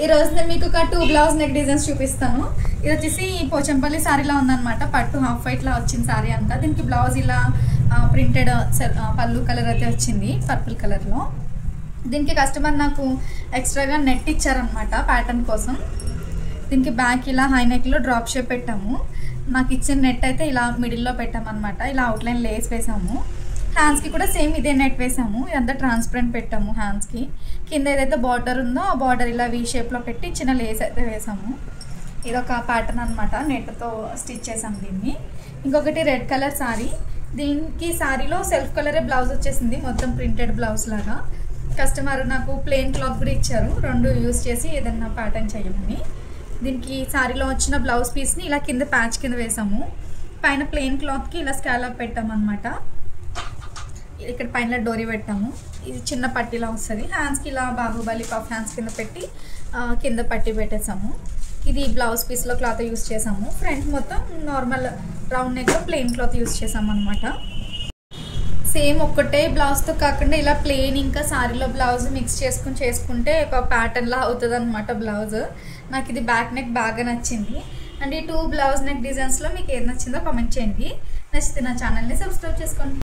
ఈ రోజు నేను మీకు ఒక 2 బ్లౌజ్ నెక్ డిజైన్స్ చూపిస్తాను. ఇది వచ్చేసి పోచంపల్లి సారీలా ఉందన్నమాట. పట్టు హాఫ్ వైట్ లా వచ్చింది సారీ అంతా. దీనికి బ్లౌజ్ ఇలా ప్రింటెడ్ పళ్ళు కలర్ అయితే వచ్చింది, పర్పుల్ కలర్ లో. దీనికి కస్టమర్ నాకు ఎక్స్ట్రాగా నెట్ ఇచ్చారనమాట ప్యాటర్న్ కోసం. దీనికి బ్యాక్ ఇలా హై నెక్ లో డ్రాప్ షేప్ పెట్టాము. నాకు ఇచ్చిన నెట్ అయితే ఇలా మిడిల్లో పెట్టామన్నమాట. ఇలా అవుట్లైన్ లేస్ వేసాము. హ్యాండ్స్కి కూడా సేమ్ ఇదే నెట్ వేసాము. ఇదంతా ట్రాన్స్పరెంట్ పెట్టాము హ్యాండ్స్కి. కింద ఏదైతే బార్డర్ ఉందో ఆ బార్డర్ ఇలా వీ షేప్లో పెట్టి చిన్న లేస్ అయితే వేసాము. ఇదొక ప్యాటర్న్ అనమాట, నెట్తో స్టిచ్ చేసాము దీన్ని. ఇంకొకటి రెడ్ కలర్ సారీ. దీనికి సారీలో సెల్ఫ్ కలరే బ్లౌజ్ వచ్చేసింది, మొత్తం ప్రింటెడ్ బ్లౌజ్ లాగా. కస్టమర్ నాకు ప్లెయిన్ క్లాత్ కూడా ఇచ్చారు, రెండు యూజ్ చేసి ఏదన్నా ప్యాటర్న్ చేయమని. దీనికి సారీలో వచ్చిన బ్లౌజ్ పీస్ని ఇలా కింద ప్యాచ్ కింద వేసాము. పైన ప్లెయిన్ క్లాత్కి ఇలా స్కాలప్ పెట్టామన్నమాట. ఇక్కడ పైన డోరీ పెట్టాము. ఇది చిన్న పట్టీలా వస్తుంది. హ్యాండ్స్కి ఇలా బాహుబలి పఫ్ హ్యాండ్స్ కింద పెట్టి కింద పట్టీ పెట్టేసాము. ఇది బ్లౌజ్ పీస్లో క్లాత్ యూజ్ చేసాము. ఫ్రంట్ మొత్తం నార్మల్ రౌండ్ నెక్లో ప్లెయిన్ క్లాత్ యూజ్ చేసాము అనమాట. సేమ్ ఒక్కటే బ్లౌజ్తో కాకుండా ఇలా ప్లెయిన్ ఇంకా సారీలో బ్లౌజ్ మిక్స్ చేసుకుంటే ఒక ప్యాటర్న్లా అవుతుంది అనమాట బ్లౌజ్. నాకు ఇది బ్యాక్ నెక్ బాగా నచ్చింది. అండ్ ఈ 2 బ్లౌజ్ నెక్ డిజైన్స్లో మీకు ఏది నచ్చిందో కామెంట్ చేయండి. నచ్చితే నా ఛానల్ని సబ్స్క్రైబ్ చేసుకోండి.